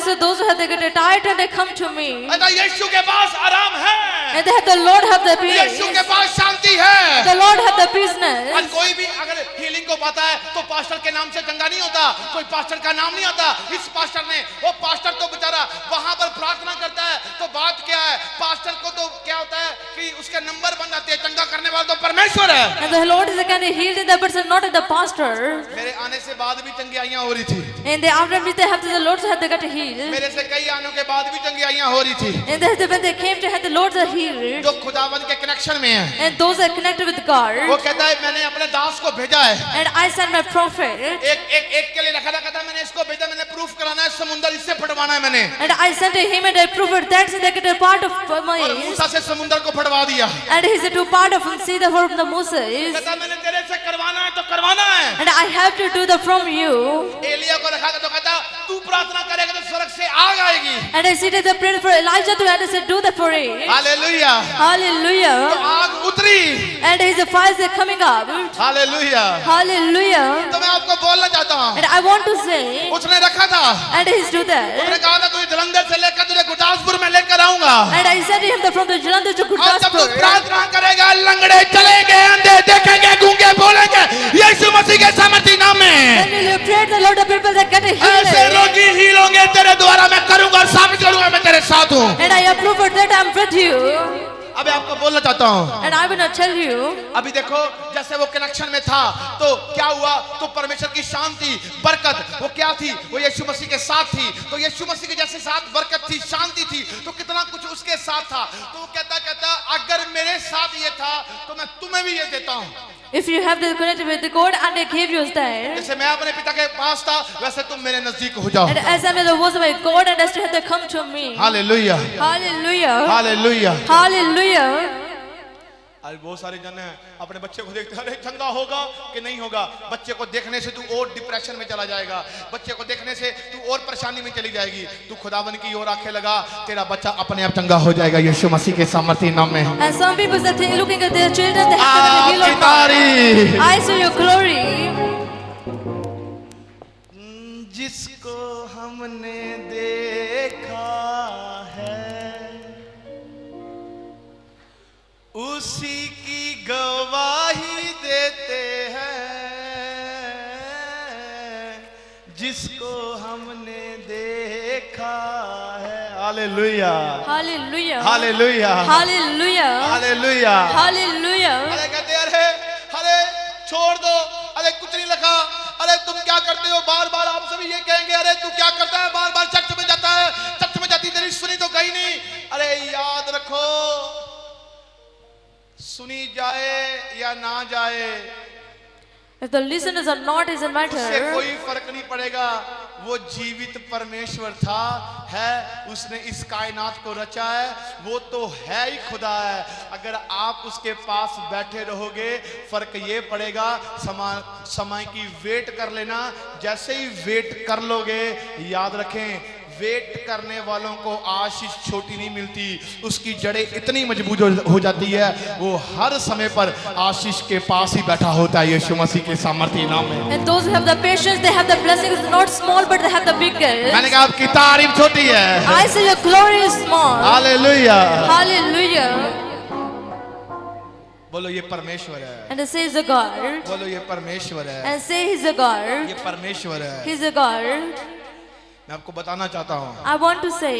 Bible says those who have they get tired and they come to me. यीशु के पास आराम है, And they have the Lord have the peace. यीशु के पास शांति है। The Lord have the peaceness. आज कोई भी अगर हीलिंग को पाता है तो पास्टर के नाम से चंगा नहीं होता, कोई पास्टर का नाम नहीं आता। इस पास्टर ने, वो पास्टर तो बेचारा वहां पर प्रार्थना करता है, तो बात क्या है, पास्टर को तो क्या होता है कि उसके नंबर बन जाते हैं, चंगा करने वाला तो परमेश्वर है। And the Lord is the kind of healed in the person, not in the pastor. मेरे आने से बाद भी चंगियाइयां हो रही थी, And they after which they have the Lord have they got healed. मेरे से कई आनों के बाद भी चंगियाइयां हो रही थी। And when they came to have the Lord are healed. जो खुदावंद के कनेक्शन में है, And those are connected with God. वो कहता है मैंने अपने दास को भेजा है, And I sent my prophet. एक के लिए रखा था, कहता मैंने इसको भेजा, मैंने प्रूफ कराना है, समुंदर इससे फटवाना है मैंने, And I sent to him and I proved that so they get a part of और my. मूसा से समुंदर को फटवा दिया। And he said to part of see the from the Moses. कहता मैंने तेरे से करवाना है तो करवाना है। And I have to do the from you. Elia को रखा तो कहता तू प्रार्थना करेगा तो स्वर्ग से आग आएगी। And I said the prayer for Elijah to and I said do the for it. Hallelujah, तो Hallelujah. आग उतरी। And his fires are coming up. Hallelujah. Hallelujah. तो मैं आपको बोलना चाहता हूँ, And I want to say. उसने रखा था, And he's do that. उसने कहा था तुझे जलंधर से लेकर तुझे गुरदासपुर में लेकर आऊंगा, And I said to him that from the Jalandhar to और जब तू Gurdaspur. प्रार्थना करेगा लंगड़े चलेंगे, अंधे देखेंगे, गूंगे बोलेंगे यीशु मसीह के सामर्थी नाम में। Then will you pray the Lord, the people that get a ऐसे healing. रोगी हील होंगे तेरे द्वारा, मैं करूंगा और साबित करूंगा मैं तेरे साथ हूँ। And I approve of that I'm with you. अभी आपको बोलना चाहता हूँ, And I will not tell you. अभी देखो जैसे वो कनेक्शन में था तो क्या हुआ, तो परमेश्वर की शांति बरकत वो क्या थी, वो यीशु मसीह के साथ थी। तो यीशु मसीह के जैसे साथ बरकत थी, शांति थी, तो कितना कुछ उसके साथ था। तो वो कहता अगर मेरे साथ ये था तो मैं तुम्हें भी ये देता हूँ। If you have the connected with the God and I gave you that. जैसे मैं अपने पिता के पास था वैसे तुम मेरे नजदीक हो जाओ। And as I am the voice of my God and as to have to come to me. Hallelujah, Hallelujah. Hallelujah, Hallelujah. आज बहुत सारे जन हैं अपने बच्चे को देखते हैं, अरे चंगा होगा कि नहीं होगा। बच्चे को देखने से तू और डिप्रेशन में चला जाएगा, बच्चे को देखने से तू और परेशानी में चली जाएगी। तू खुदावन की ओर आंखें लगा, तेरा बच्चा अपने आप चंगा हो जाएगा यीशु मसीह के सामर्थी नाम में। And some people are looking at their children, they have to heal or not. I see your glory. जिसको हमने देखा है उसी की गवाही देते हैं, जिसको हमने देखा है। Hallelujah, Hallelujah. Hallelujah, Hallelujah. Hallelujah, Hallelujah. अरे कहते अरे छोड़ दो, अरे कुछ नहीं लिखा, अरे तुम क्या करते हो, बार बार आप सभी ये कहेंगे अरे तू क्या करता है, बार बार चर्च में जाता है, चर्च में जाती तेरी सुनी तो गई नहीं। अरे याद रखो, सुनी जाए या ना जाए If the listeners are not, it doesn't उससे matter. कोई फर्क नहीं पड़ेगा। वो जीवित परमेश्वर था, है, उसने इस कायनात को रचा है, वो तो है ही खुदा है। अगर आप उसके पास बैठे रहोगे फर्क ये पड़ेगा, समय की वेट कर लेना। जैसे ही वेट कर लोगे, याद रखें वेट करने वालों को आशीष छोटी नहीं मिलती, उसकी जड़ें इतनी मजबूत हो जाती है, वो हर समय पर आशीष के पास ही बैठा होता है यीशु मसीह के सामर्थी नाम में। And those who have the patience, they have the blessings, not small, but they have the biggest. मैंने कहा आपकी तारीफ छोटी है। I say your glory is small. Hallelujah, Hallelujah. बोलो ये परमेश्वर है, And say he's a God. बोलो ये परमेश्वर है, And say he's a God. ये परमेश्वर है। He's a God. मैं आपको बताना चाहता हूँ, I want to say,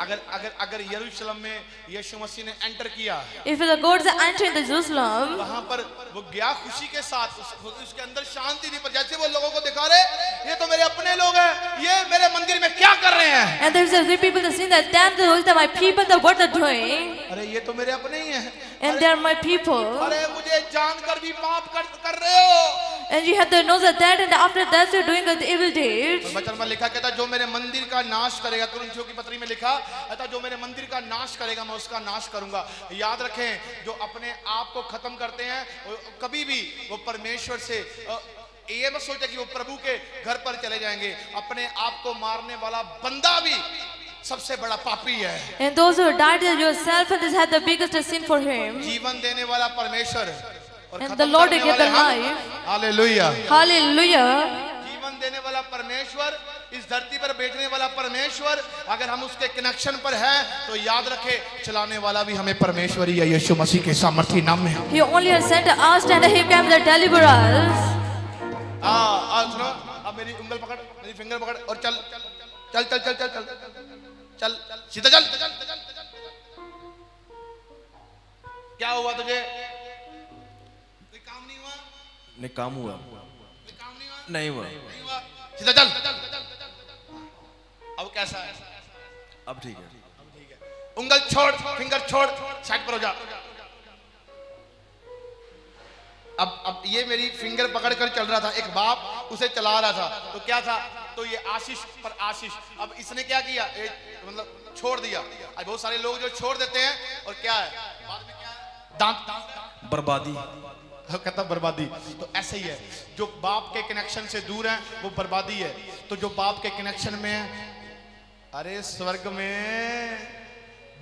अगर अगर अगर यरूशलेम में यीशु मसीह ने एंटर किया, if the gods are entering the Jerusalem, वहां पर वो गया खुशी के साथ, उसके अंदर शांति थी, पर जैसे वो लोगों को दिखा रहे ये तो मेरे अपने लोग हैं, ये मेरे मंदिर में क्या कर रहे हैं। and there's a few people that see that damn those are my people, that what they're doing, अरे ये तो मेरे अपने ही हैं, and they are my people. अरे मुझे जानकर भी पाप कर रहे हो। And you have to know that and after that you're doing the evil deeds. वचन में लिखा कहता जो मेरे मंदिर का नाश करेगा, कुरिन्थियों की पत्री में लिखा कहता जो मेरे मंदिर का नाश करेगा मैं उसका नाश करूंगा। याद रखें जो अपने आप को खत्म करते हैं कभी भी वो परमेश्वर से ये मत सोचे कि वो प्रभु के घर पर चले जाएंगे। अपने आप को मारने वाला बंदा भी सबसे बड़ा पापी है। And those who died yourself and this had the biggest sin for him. जीवन देने वाला परमेश्वर और And the Lord gave the life. Hallelujah, Hallelujah. जीवन देने वाला परमेश्वर इस धरती पर भेजने वाला परमेश्वर, अगर हम उसके कनेक्शन पर हैं तो याद रखे चलाने वाला भी हमें परमेश्वर ही है, यीशु मसीह के सामर्थी नाम में। He only has sent us and He came to deliver us. सुनो, अब मेरी उंगल पकड़, मेरी फिंगर पकड़ और चल चल चल चल चल चल चल सीधा चल। क्या हुआ तुझे? कोई काम नहीं हुआ? नहीं काम हुआ, कोई काम नहीं हुआ? नहीं हुआ, नहीं हुआ, सीधा चल। अब कैसा है? अब ठीक है। उंगल छोड़, फिंगर छोड़, साइड पर हो जा। अब ये मेरी फिंगर पकड़ कर चल रहा था, एक बाप उसे चला रहा था, तो क्या था, तो ये आशीष पर आशीष। अब इसने क्या किया, मतलब छोड़ दिया। अब बहुत सारे लोग जो छोड़ देते हैं और क्या है बाद में, क्या है, दांत बर्बादी, कहता बर्बादी। तो ऐसे ही है, जो बाप के कनेक्शन से दूर है वो बर्बादी है, तो जो बाप के कनेक्शन में है, अरे स्वर्ग में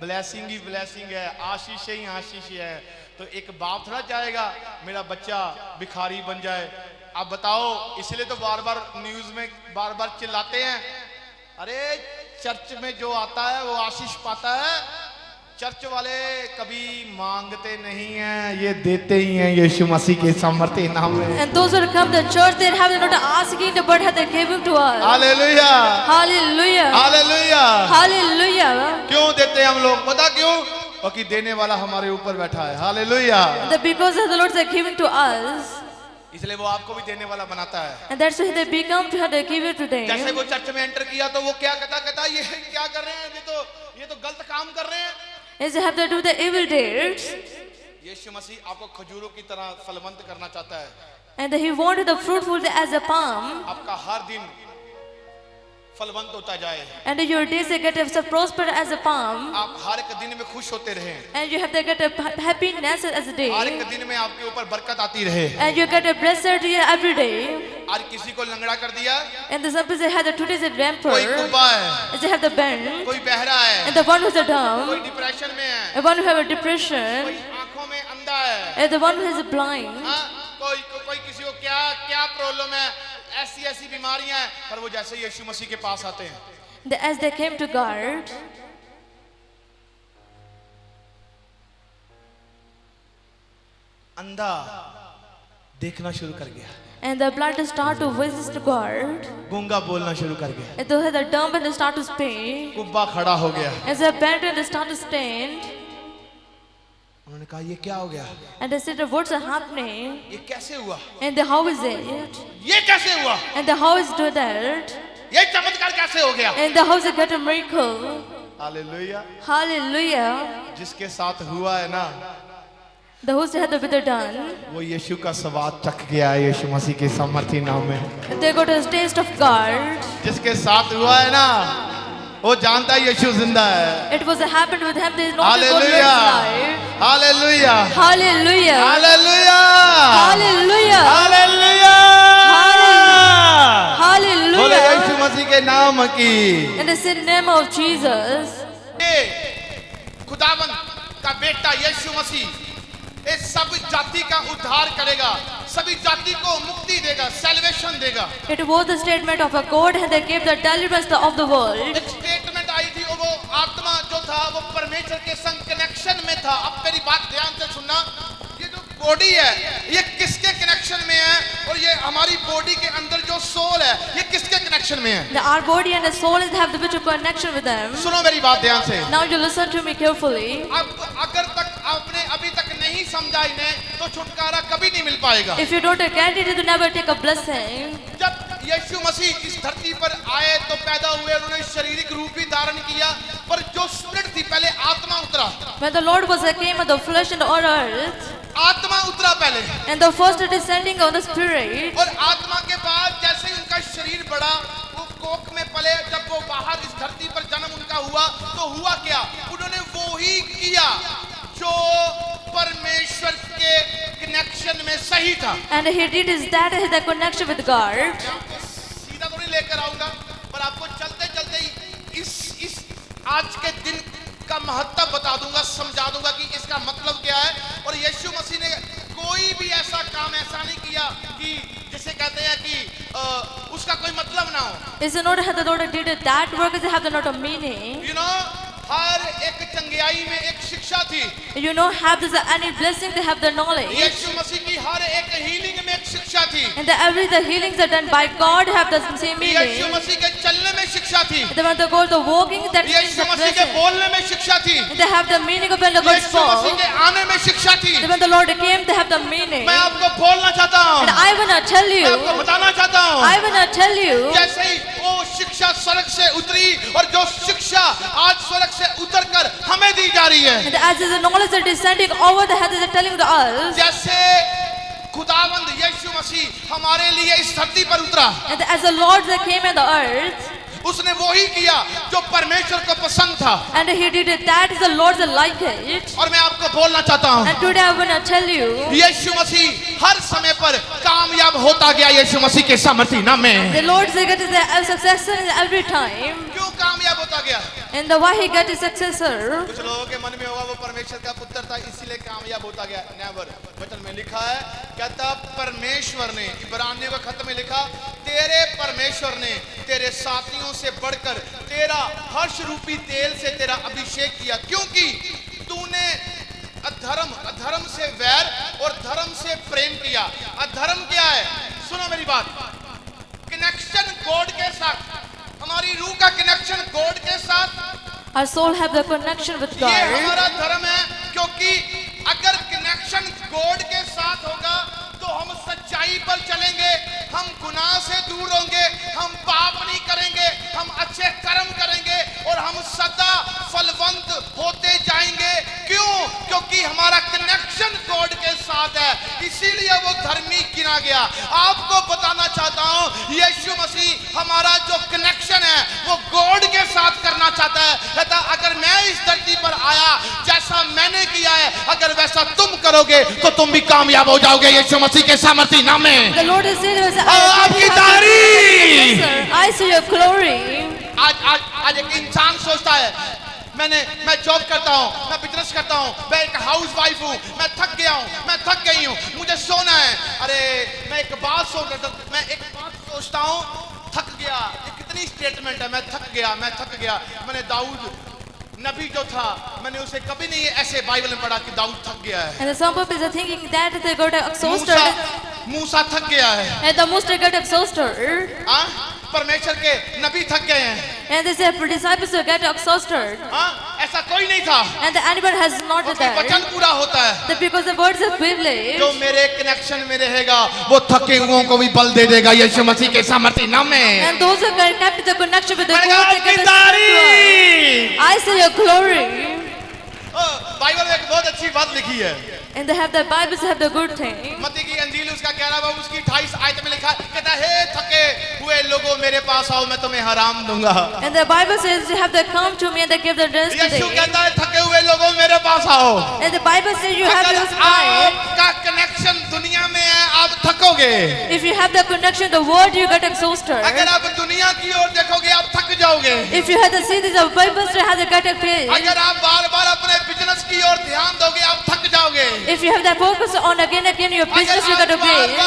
ब्लेसिंग ही ब्लेसिंग है, आशीष ही आशीष है। तो एक बाप थोड़ा चाहेगा मेरा बच्चा भिखारी बन जाए। आप बताओ, इसलिए तो बार बार न्यूज में बार बार चिल्लाते हैं, अरे चर्च में जो आता है वो आशीष पाता है। चर्च वाले कभी मांगते नहीं हैं, ये देते ही हैं यीशु मसीह के सामर्थ्य नाम में। And those who come to church, they have not asking, but they gave him to us. Hallelujah, Hallelujah. Hallelujah. Hallelujah. क्यों देते हैं हम लोग, पता क्यों? क्योंकि देने वाला हमारे ऊपर बैठा है। Hallelujah. Because of the Lord is giving to us. इसलिए वो आपको भी देने वाला बनाता है। And that's why they become to give it to जैसे them. वो चर्च में एंटर किया तो वो क्या कहता ये क्या कर रहे हैं, ये तो गलत काम कर रहे हैं। As they have to do the evil deeds. यीशु मसीह आपको खजूरों की तरह फलवंत करना चाहता है। And He wanted the fruitful as a palm. आपका हर दिन फलवंत होता जाए, And your days they get so prosper as a palm. आप हर एक दिन में खुश होते रहे, And you have to get a happiness as a her day. एक दिन में आपके ऊपर बरकत आती रहे। And you get a blessed every day. आज किसी को लंगड़ा कर दिया, And the some people have the today's a कोई vampire. कुब्बा है, And they have the bend. कोई बहरा है, And the one who's a कोई dumb. डिप्रेशन में है, The one who have a कोई depression. आंखों में अंधा है, And the one who is blind. हाँ, कोई किसी को क्या क्या प्रॉब्लम है, ऐसी बीमारियां हैं, पर वो जैसे यीशु मसीह के पास आते हैं, As they came to God, अंधा देखना शुरू कर गया, and the blind start to visit God. गूंगा बोलना शुरू कर गया, And those the dumb and they start to speak. कुब्बा खड़ा हो गया। As the bent and they start to stand. उन्होंने कहा ये क्या हो गया, And they said, what's happening? ये कैसे हुआ, And the how is it? ये कैसे हुआ, And the how is do that? ये चमत्कार कैसे हो गया। And the how is it get a miracle? Hallelujah. Hallelujah. जिसके साथ हुआ है ना, The host had the wither done. वो यीशु का स्वाद चख गया है, यीशु मसीह के सामर्थी नाम में। They got a taste of God. जिसके साथ हुआ है ना, वो जानता है यीशु जिंदा है। It was happened with him. There is not a God hallelujah, life. Hallelujah, Hallelujah. Hallelujah, Hallelujah. Hallelujah. बोले Hallelujah. यीशु मसीह के नाम की। And it's in the name of Jesus. खुदावन का बेटा यीशु मसीह इस सब जाति का उद्धार करेगा, सभी जाति को मुक्ति देगा, सैल्वेशन देगा। It was the statement of a God and they gave the deliverance of the world. एक स्टेटमेंट आई थी, वो आत्मा जो था वो परमेश्वर के संग कनेक्शन में था। अब मेरी बात ध्यान से सुनना, ये जो बॉडी है ये किसके कनेक्शन में है, और ये हमारी बॉडी के अंदर जो सोल है ये किसके कनेक्शन में है। Our body and the soul have the mutual connection with them. सुनो मेरी बात ध्यान से। Now you listen to me carefully. अब अगर तक आपने अभी तक नहीं समझा इन्हें, तो छुटकारा कभी नहीं मिल पाएगा। If you don't get it, you never take a blessing. जब यीशु मसीह इस धरती पर आए तो पैदा हुए, उन्होंने शारीरिक रूप भी धारण किया, पर जो स्पिरिट थी पहले आत्मा उतरा। When the Lord was came of the flesh and on earth, आत्मा उतरा पहले, and the first descending of the spirit, और आत्मा के बाद जैसे ही उनका शरीर बढ़ा, वो कोख में पले, जब वो बाहर इस धरती पर जन्म उनका हुआ, तो हुआ क्या, उन्होंने वो ही किया जो परमेश्वर के कनेक्शन में सही था। and he did is that is the connection with God. आपको सीधा तो नहीं लेकर आऊंगा, पर आपको चलते चलते ही इस आज के दिन का महत्व बता दूंगा, समझा दूंगा कि इसका मतलब क्या है। और यीशु मसीह ने कोई भी ऐसा काम ऐसा नहीं किया कि जिसे कहते हैं कि उसका कोई मतलब ना हो। Is it not how the Lord did it? That work is have the not a meaning. You know, हर एक चंगियाई में एक शिक्षा थी। You know, have this any blessing, they have the knowledge. यीशु मसीह की हर एक हीलिंग में एक शिक्षा थी। And the healings are done by God have the same Yeshu meaning. मसीह के चलने में शिक्षा थी। The when they go the walking, that means Yeshu the मसीह के blessing. बोलने में शिक्षा थी। And they have the meaning of when the God Yeshu Masih spoke. के आने में शिक्षा थी। And when the Lord came, they have the meaning. मैं आपको बोलना चाहता हूँ, And I wanna tell मैं you, आपको बताना चाहता हूँ, I wanna tell you, जैसे ही वो शिक्षा स्वर्ग से उतरी और जो शिक्षा आज स्वर्ग से उतरकर हमें दी जा रही है, and as the knowledge are descending over the head, they are telling to us. जैसे खुदावंद यीशु मसीह हमारे लिए इस धरती पर उतरा, And as the Lord that came in the earth, उसने वो ही किया जो परमेश्वर को पसंद था। and He did it. That is the Lord that like it. और मैं आपको बोलना चाहता हूँ, And today I wanna tell you, यीशु मसीह हर समय पर कामयाब होता गया यीशु मसीह के सामर्थ्य नाम में। the Lord is a successor in every time. क्यों कामयाब होता गया? And the why He got a successor. कुछ लोगों के मन में होगा वो परमेश्वर का पुत्र था इसीलिए कामयाब होता गया। नेवर, वचन में लिखा है, कहता परमेश्वर ने, इब्रानियों का खत में लिखा, तेरे परमेश्वर ने तेरे साथियों से बढ़कर तेरा हर्ष रूपी तेल से तेरा अभिषेक किया, क्योंकि तूने अधर्म से वैर और धर्म से प्रेम किया। अधर्म क्या है? सुनो मेरी बात, कनेक्शन गॉड के साथ, हमारी रूह का कनेक्शन गॉड के साथ, Our soul have the connection with ये God. हमारा धर्म है। क्योंकि अगर कनेक्शन गॉड के साथ होगा तो हम सच्चाई पर चलेंगे, हम गुनाह से दूर होंगे, हम पाप नहीं करेंगे, हम अच्छे कर्म करेंगे और हम सदा फलवंत होते जाएंगे। क्यों? क्योंकि हमारा कनेक्शन गॉड के साथ है, इसीलिए वो धर्मी गिना गया। आपको बताना चाहता हूं, यीशु मसीह हमारा जो कनेक्शन है वो गॉड के साथ करना चाहता है। कहता अगर मैं इस धरती पर आया, जैसा मैंने किया है, अगर वैसा तुम करोगे तो तुम भी कामयाब हो जाओगे यीशु मसीह के सामर्थ्य नाम में। The Lord is saying, आपकी तारीफ। I see your glory. आज एक इंसान सोचता है, मैं जॉब करता हूँ, मैं बिजनेस करता हूँ, मैं एक हाउस वाइफ हूँ, मैं थक गया हूँ, मैं थक गई हूँ, मुझे सोना है। अरे मैं एक बात सोचता हूँ, थक गया। ये कितनी स्टेटमेंट है, मैं थक गया। मैंने दाऊद नबी जो था, मैंने उसे कभी नहीं ऐसे बाइबल में पढ़ा कि दाऊद थक गया है। And some people are thinking that they got exhausted. मूसा थक गया है। And the Musa got exhausted. हाँ, परमेश्वर के नबी थक गए हैं। And they say disciples will get exhausted. हाँ, ऐसा कोई नहीं था। And the anyone has not क्योंकि that. वचन पूरा होता है। That because the words are privilege. जो मेरे कनेक्शन में रहेगा वो थके हुओं को भी बल दे देगा यीशु मसीह के सामर्थ्य नाम में। And those who can kept the connection with the मैंने God, कहा, they get the तारीफ। strength. I see your glory. Bible में एक बहुत अच्छी बात लिखी है। And they have the Bibles have the good thing. मत्ती की अंजील उसका 11 बाब उसकी 28 आयत में लिखा है, कहता है, हे थके हुए लोगों मेरे पास आओ, मैं तुम्हें आराम दूंगा। And the Bible says you have to come to me and they give the rest to Yeshu thee. कहता है, थके हुए लोगों मेरे पास आओ। And the Bible says you have अगर your mind. आपका कनेक्शन दुनिया में है, आप थकोगे। If you have the connection, the word you get exhausted. अगर आप दुनिया की ओर देखोगे, आप थक जाओगे। If you had to see this, the Bible says has a get a faith. अगर आप बार-बार अपने बिजनेस की ओर ध्यान दोगे, आप थक जाओगे। If you have that focus on again your business, you got अगर to आप faith.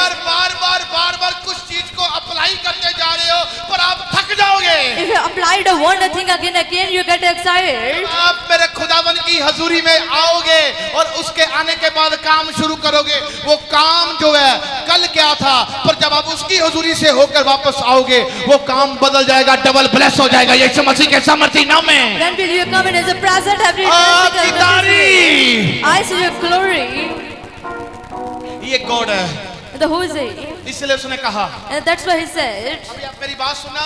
बार-बार कुछ चीज को अप्लाई करते जा रहे हो, पर आप थक जाओगे। If you apply the one thing again, you get excited. आप मेरे खुदावन की हजूरी में आओगे और उसके आने के बाद काम शुरू करोगे। वो काम जो है कल क्या था, पर जब आप उसकी हजूरी से होकर वापस आओगे, वो काम बदल जाएगा, डबल ब्लेस हो जाएगा यीशु मसीह के सामर्थ्य नाम में। Then will you come in as a present every आपकी day? तारीफ। I see your glory. ये गॉड है, The who is he? इसलिए उसने कहा। And that's why he said. अभी आप मेरी बात सुना,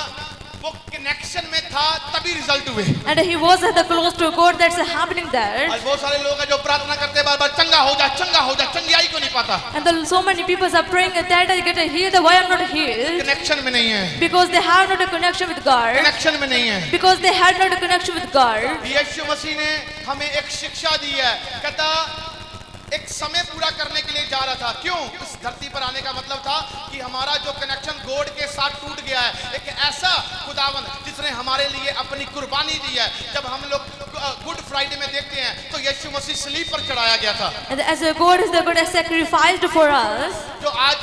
वो कनेक्शन में था तभी रिजल्ट हुए। And he was at the close to God. That's happening there. आज बहुत सारे लोग हैं जो प्रार्थना करते हैं बार-बार, चंगा हो जा, चंगियाई को नहीं पाता। And so many people are praying that I get healed. Why I'm not healed? Connection में नहीं है, Because they have not a connection with God. Connection में नहीं है। Because they had not a connection with God. यीशु मसीह ने हमें एक शिक्षा दी है, कहता एक समय पूरा करने के लिए जा रहा था। क्यों? इस धरती पर आने का मतलब था कि हमारा जो कनेक्शन गॉड के साथ टूट गया है। एक ऐसा खुदावन जिसने हमारे लिए अपनी कुर्बानी दी है। जब हम लोग गुड फ्राइडे में देखते हैं तो यीशु मसीह सलीब पर चढ़ाया गया था। And as a God is the God has sacrificed for us. जो आज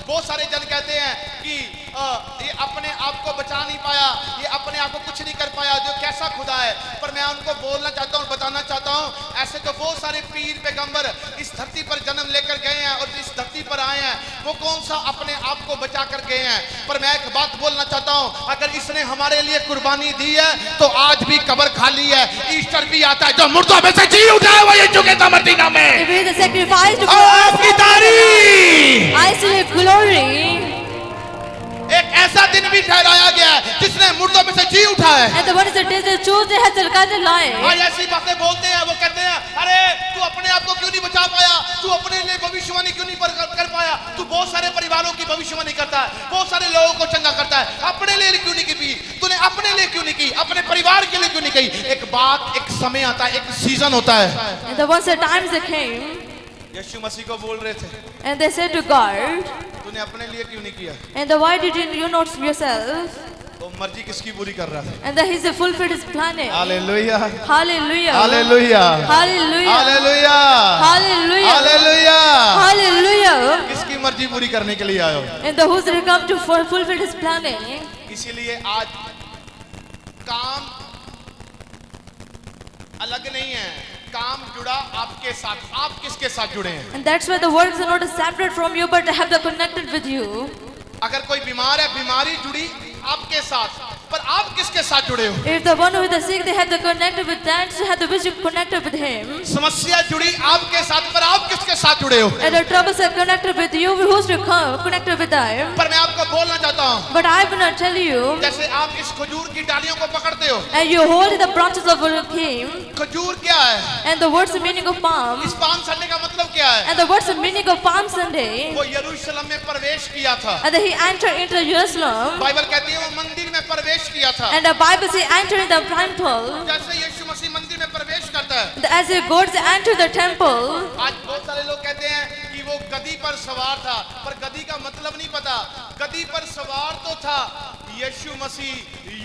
बहुत सारे जन कहते हैं कि ये अपने आप को बचा नहीं पाया, ये अपने आप को कुछ नहीं कर पाया, जो कैसा खुदा है। पर मैं उनको बोलना चाहता हूँ, बताना चाहता हूँ, ऐसे तो बहुत सारे पीर पैगंबर इस धरती पर जन्म लेकर गए हैं और इस धरती पर आए हैं, वो कौन सा अपने आप को बचा कर गए हैं। पर मैं एक बात बोलना चाहता हूँ, अगर इसने हमारे लिए कुर्बानी दी है तो आज भी कब्र खाली है। ईस्टर भी आता है, जो मुर्दों में से जी उठा है वो यीशु के सामर्थी नाम में। If he is a sacrifice to आपकी तारीफ। I see your glory. एक ऐसा दिन भी ठहराया गया है जिसने मुर्दों में से जी उठा है। And the one is the day that chose has the life. आज ऐसी बातें बोलते हैं, वो कहते हैं अरे तू अपने आप को क्यों नहीं बचा पाया, तू अपने लिए भविष्यवाणी क्यों नहीं कर पाया, तू बहुत सारे परिवारों की भविष्यवाणी करता है, बहुत सारे लोगों को चंगा करता है, अपने लिए क्यों नहीं की, तूने अपने लिए क्यों नहीं की, अपने परिवार के लिए क्यों नहीं की। एक बात, एक समय आता है, एक सीजन होता है। And the once the times that came, यीशु मसीह को बोल रहे थे, and they said to God, तूने अपने लिए क्यों नहीं किया, and why didn't you not yourself? तो मर्जी किसकी पूरी कर रहा था। And that he's fulfilled his planning. Hallelujah, Hallelujah. Hallelujah, Hallelujah. Hallelujah, Hallelujah. Hallelujah. Hallelujah. किसकी मर्जी पूरी करने के लिए आए हो। And the who's come to fulfill his planning. इसीलिए आज काम अलग नहीं है, काम जुड़ा आपके साथ। आप किसके साथ जुड़े हैं। And that's why the works are not separate from you, but have the connected with you. अगर कोई बीमार है, बीमारी जुड़ी आपके साथ, पर आप किसके साथ जुड़े हो। If the one with the sick, they have the connected with that, so have the wish connected with him. समस्या जुड़ी आपके साथ, पर आप किसके साथ जुड़े हो। And the troubles are connected with you, who's to come connected with them. पर मैं आपको बोलना चाहता हूँ, But I will not tell you. जैसे आप इस खजूर की डालियों को पकड़ते हो, And you hold the branches of a king. खजूर क्या है, And the word's the meaning of palm. इस पाम संडे का मतलब क्या है। And the word's the meaning of Palm Sunday. वो यरूशलेम में प्रवेश किया था। And then he entered into Jerusalem. Bible कहती है वो मंदिर में प्रवेश किया था। And the Bible says entered in the temple. जैसे यीशु मसीह मंदिर में प्रवेश करता है, As the gods enter the temple. आज बहुत सारे लोग कहते हैं कि वो गधी पर सवार था, पर गधी का मतलब नहीं पता। गधी पर सवार तो था, यीशु मसीह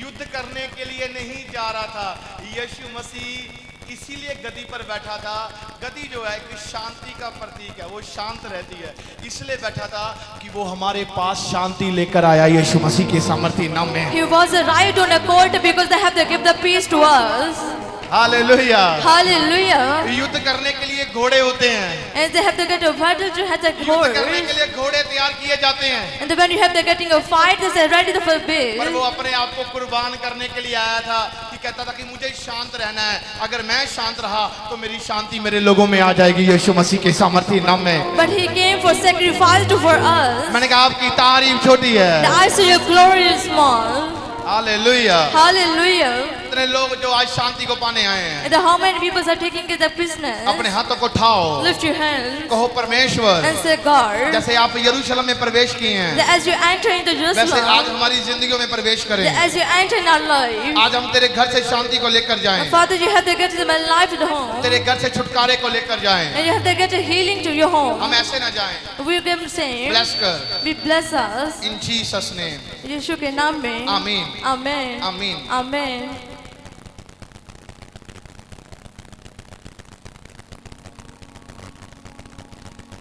युद्ध करने के लिए नहीं जा रहा था। यीशु मसीह इसीलिए गधी पर बैठा था। गधी जो है कि शांति का प्रतीक है, वो शांत रहती है, इसलिए बैठा था कि वो हमारे पास शांति लेकर आया यीशु मसीह के सामर्थी नाम में। He was a right on a court because they have to give the peace to us. Hallelujah. Hallelujah. युद्ध करने के लिए घोड़े होते हैं, And they have to get a battle to have the युद्ध करने के horse. लिए घोड़े तैयार किए जाते हैं। And then when you have the getting a fight, they say ready for पर वो bid. अपने आप को कुर्बान करने के लिए आया था, कि कहता था कि मुझे शांत रहना है, अगर मैं शांत रहा तो मेरी शांति मेरे लोगों में आ जाएगी यीशु मसीह के सामर्थी नाम में। But he came for sacrifice to for us. मैंने कहा आपकी तारीफ छोटी The है। eyes of your glory is small. Hallelujah. Hallelujah. इतने लोग जो आज शांति को पाने आए हैं, And the how many people are taking the business? अपने हाथों को उठाओ, Lift your hands कहो परमेश्वर, and say, God, जैसे आप यरूशलेम में प्रवेश किए हैं, that as you enter into वैसे आज Jerusalem, हमारी जिंदगियों में प्रवेश करें। that as you enter in our life, आज हम तेरे घर से शांति को लेकर जाएं, Father, you have to get to my life at home, तेरे घर से छुटकारे को लेकर जाएं। and you have to get a healing to your home. हम ऐसे ना जाएं, We give him same. Bless कर, We bless us. In Jesus name, यीशु के नाम में. आमीन, Amen. आमीन। Amen.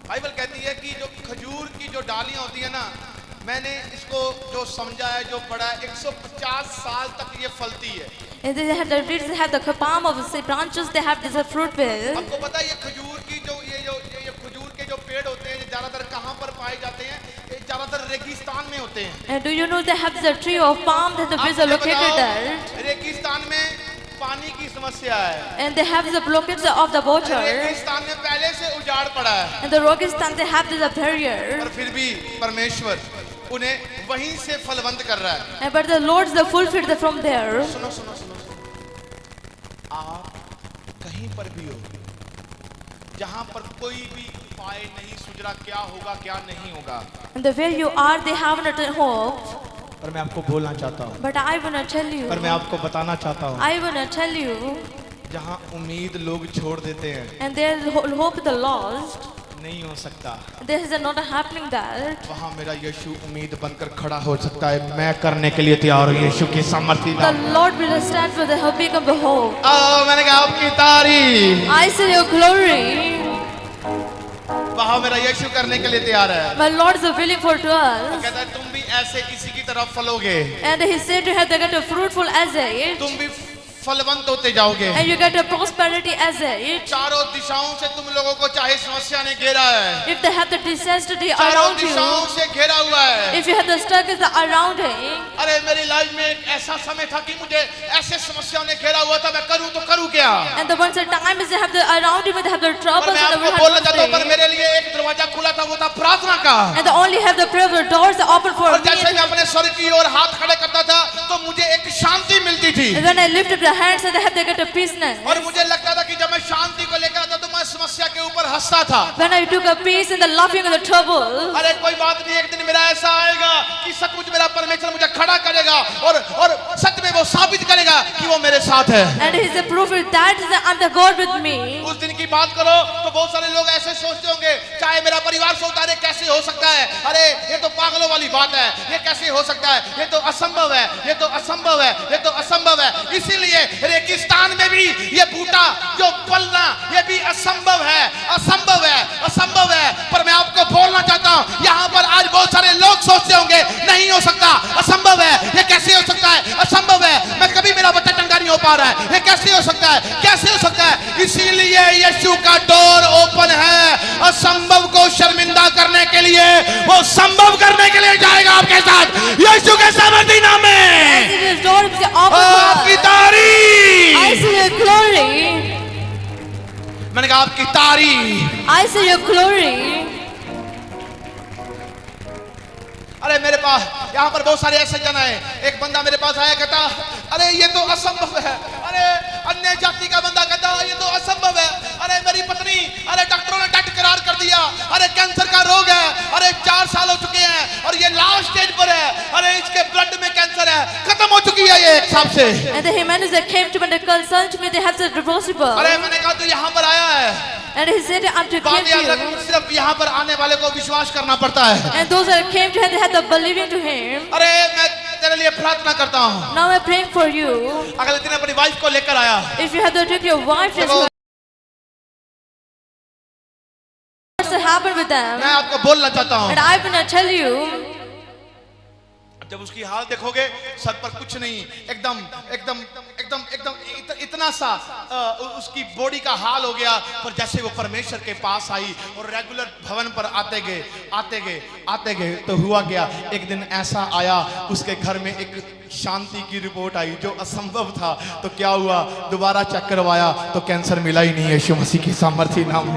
बाइबल कहती है कि जो खजूर की जो डालियां होती है ना, मैंने इसको जो समझा है, जो पढ़ा है, 150 साल तक ये फलती है। And they have the trees, they have the palm of the branches, they have this fruit bill. आपको पता है ये खजूर की जो ये खजूर के जो पेड़ होते हैं, ये ज्यादातर कहाँ पर पाए जाते हैं, ये ज्यादातर रेगिस्तान में होते हैं। And do you know they have the tree of palm that the trees are आप मुझे located बताओ, there? रेगिस्तान में पानी की समस्या है। And they have the blockage of the water. रेगिस्तान में पहले से उजाड़ पड़ा है, And the Rogistan, they have the barrier. पर फिर भी परमेश्वर उन्हें वहीं से फलवंत कर रहा है। And but the Lord's the fulfilled from there. सुनो सुनो सुनो, आप कहीं पर भी हो, जहां पर कोई भी उपाय नहीं सूझ रहा, क्या होगा क्या नहीं होगा, And the where you are, they have not a hope. पर मैं आपको बोलना चाहता हूँ, But I wanna tell you. पर मैं आपको बताना चाहता हूँ, I wanna tell you. जहां उम्मीद लोग छोड़ देते हैं, And their hope the lost. नहीं हो सकता, This is not happening that. वहां मेरा यीशु उम्मीद बनकर खड़ा हो सकता है। मैं करने के लिए तैयार हूँ यीशु की सामर्थ्य The नाम। Lord will stand for the help become the hope. मैंने कहा आपकी तारीफ। I see your glory. वहाँ मेरा यीशु करने के लिए तैयार है। My Lord is willing for to us. कहता है तुम भी ऐसे इसी की तरफ फलोगे, And he said to have they get a fruitful as it. तुम भी फलवंत होते जाओगे। And you get a prosperity as it. चारों दिशाओं से तुम लोगों को चाहे समस्या ने घेरा है, If they have the disaster चारों around दिशाओं you, से घेरा हुआ है। if you have the struggles around him, अरे मेरी लाइफ में एक ऐसा समय था कि मुझे ऐसे समस्याओं ने घेरा हुआ था, मैं करूं तो करूं क्या। and the ones at times they have the around him, they have the पर troubles मैं and आपको the बोलना चाहता हूं, पर hard मेरे लिए एक दरवाजा खुला था, वो था प्रार्थना का। and they only have the prayer doors open for और me. जैसे मैं अपने स्वर्ग की ओर हाथ खड़े करता था तो मुझे एक शांति मिलती थी। And when I lift up the hands and they have they get a peaceness. और मुझे लगता था कि जब मैं शांति को लेकर आता तो मैं समस्या के ऊपर हंसता था। When I took a peace in the laughing of the trouble. अरे कोई बात नहीं, एक दिन मेरा ऐसा आएगा कि सचमुच मेरा परमेश्वर मुझे खड़ा करेगा और सच में वो साबित करेगा कि वो मेरे साथ है। And he is a proof that I'm the God with me. उस दिन की बात करो तो बहुत सारे लोग ऐसे सोचते होंगे, चाहे मेरा परिवार सोचता है कैसे हो सकता है, अरे ये तो पागलों वाली बात है, ये कैसे हो सकता है, ये तो असंभव है, ये तो असंभव है, ये तो असंभव है। इसीलिए रेगिस्तान में भी ये बूटा जो पलना ये भी असंभव है, असंभव है, असंभव है। पर मैं आपको बोलना चाहता हूं, यहाँ पर आज बहुत सारे लोग सोचते होंगे नहीं हो सकता, असंभव है, ये कैसे हो सकता है, असंभव है, मैं कभी मेरा बच्चा चंगा नहीं हो पा रहा है, ये कैसे हो सकता है, कैसे हो सकता है। इसीलिए यीशु का डोर ओपन है, असंभव को शर्मिंदा करने के लिए, वो संभव करने के लिए जाएगा आपके साथ यीशु के सामर्थी नाम में। His door is open for आपकी us. तारीफ, I see your glory. मैंने कहा आपकी तारीफ। I see your glory. अरे मेरे पास यहाँ पर बहुत सारे ऐसे जन है। एक बंदा मेरे पास आया, कहता अरे ये तो असंभव है, अरे अन्य जाति का बंदा कहता ये तो असंभव है, अरे मेरी पत्नी, अरे डॉक्टरों ने डेथ करार कर दिया, अरे कैंसर का रोग है, अरे 4 साल हो चुके हैं और ये लास्ट स्टेज पर है, अरे इसके ब्लड में कैंसर है, खत्म हो चुकी है ये एक हिसाब से। And the humans that came to me and consult me, they have the reversible. अरे मैंने कहा तो यहाँ पर आया है, And he said, I'm to बात give याद रखो, you. सिर्फ यहाँ पर आने वाले को विश्वास करना पड़ता है। And those that came to him, they had the believing to him. अरे मैं तेरे लिए प्रार्थना करता हूँ। Now I'm praying for you. अगले दिन अपनी वाइफ को लेकर आया, If you have to take your wife, as well. What's happened with them? मैं आपको बोलना चाहता हूँ, And I'm gonna tell you. जब उसकी हाल देखोगे सर पर कुछ नहीं, एकदम एकदम एकदम एकदम इतना सा उसकी बॉडी का हाल हो गया। पर जैसे वो परमेश्वर के पास आई और रेगुलर भवन पर आते गए तो हुआ गया, एक दिन ऐसा आया उसके घर में एक शांति की रिपोर्ट आई जो असंभव था। तो क्या हुआ, दोबारा चेक करवाया तो कैंसर मिला ही नहीं। यीशु मसीह की सामर्थी नाम।